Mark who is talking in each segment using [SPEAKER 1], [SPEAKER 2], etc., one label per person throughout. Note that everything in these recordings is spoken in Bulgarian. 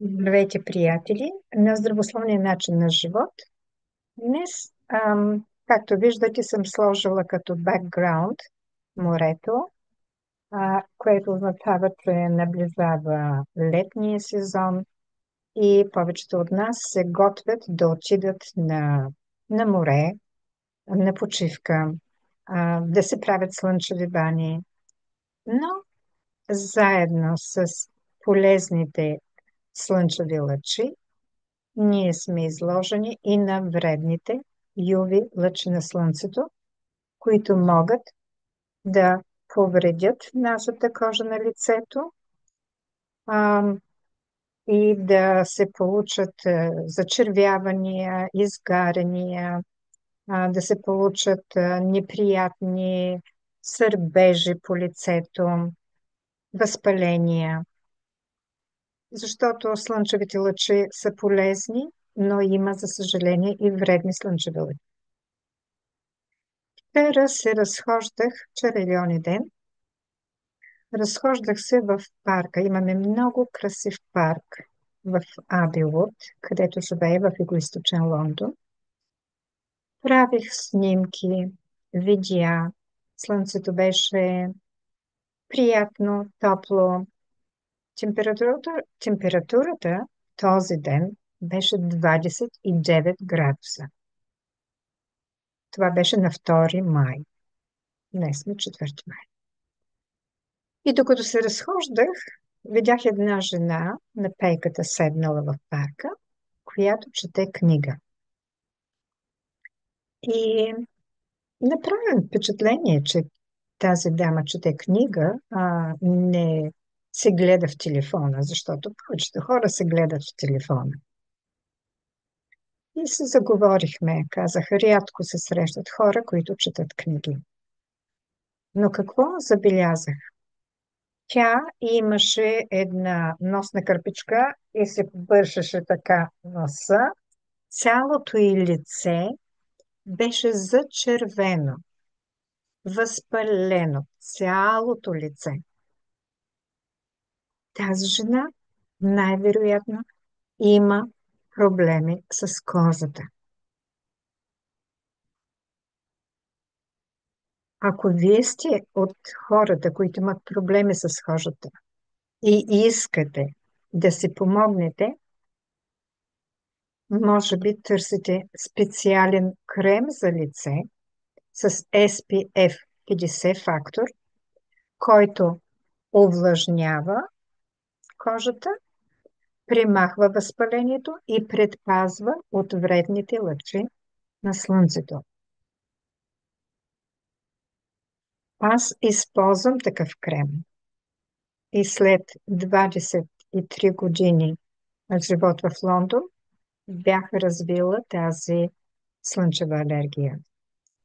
[SPEAKER 1] Здравейте, приятели, на здравословния начин на живот. Днес, както виждате, съм сложила като бекграунд морето, което означава, че наближава летния сезон и повечето от нас се готвят да отидат на море, на почивка, да се правят слънчеви бани, но заедно с полезните слънчеви лъчи ние сме изложени и на вредните UV лъчи на Слънцето, които могат да повредят нашата кожа на лицето а, и да се получат зачервявания, изгаряния, да се получат неприятни сърбежи по лицето, възпаления, защото слънчевите лъчи са полезни, но има, за съжаление, и вредни слънчеви лъчи. Вчера се разхождах, вчера или оня ден, разхождах се в парка. Имаме много красив парк в Абилуд, където живее в югоизточен Лондон. Правих снимки, видеа. Слънцето беше приятно, топло. Температурата този ден беше 29 градуса. Това беше на 2 май. Днес сме 4 май. И докато се разхождах, видях една жена на пейката седнала в парка, която чете книга. И направи впечатление, че тази дама чете книга, а не се гледа в телефона, защото повечето хора се гледат в телефона. И се заговорихме, казаха, рядко се срещат хора, които четат книги. Но какво забелязах? Тя имаше една носна кърпичка и се бършеше така носа. Цялото й лице беше зачервено, възпалено, цялото лице. Тази жена най-вероятно има проблеми с кожата. Ако вие сте от хората, които имат проблеми с кожата и искате да си помогнете, може би търсите специален крем за лице с SPF 50 фактор, който увлажнява кожата, премахва възпалението и предпазва от вредните лъчи на слънцето. Аз използвам такъв крем и след 23 години живот в Лондон бях развила тази слънчева алергия.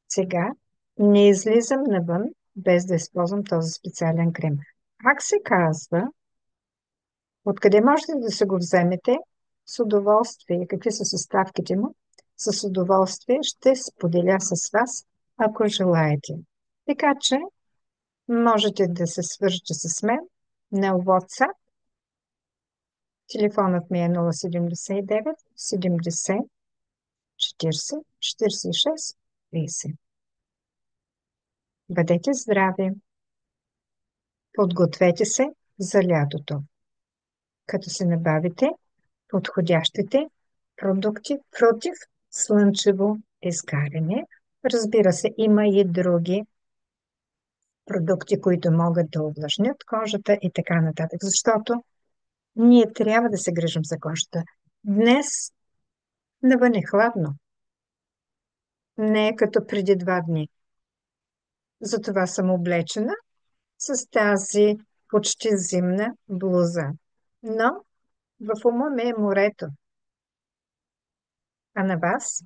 [SPEAKER 1] Сега не излизам навън без да използвам този специален крем. Как се казва? Откъде можете да се го вземете? С удоволствие. Какви са съставките му? С удоволствие ще споделя с вас, ако желаете. Така че можете да се свържете с мен на WhatsApp. Телефонът ми е 079 70 40 46 30. Бъдете здрави! Подгответе се за лятото, като се набавите подходящите продукти против слънчево изгаряне. Разбира се, има и други продукти, които могат да увлажнят кожата и така нататък, защото ние трябва да се грижим за кожата. Днес навън е хладно, не е като преди 2 дни. Затова съм облечена с тази почти зимна блуза. Но в ума ми е морето. А на вас?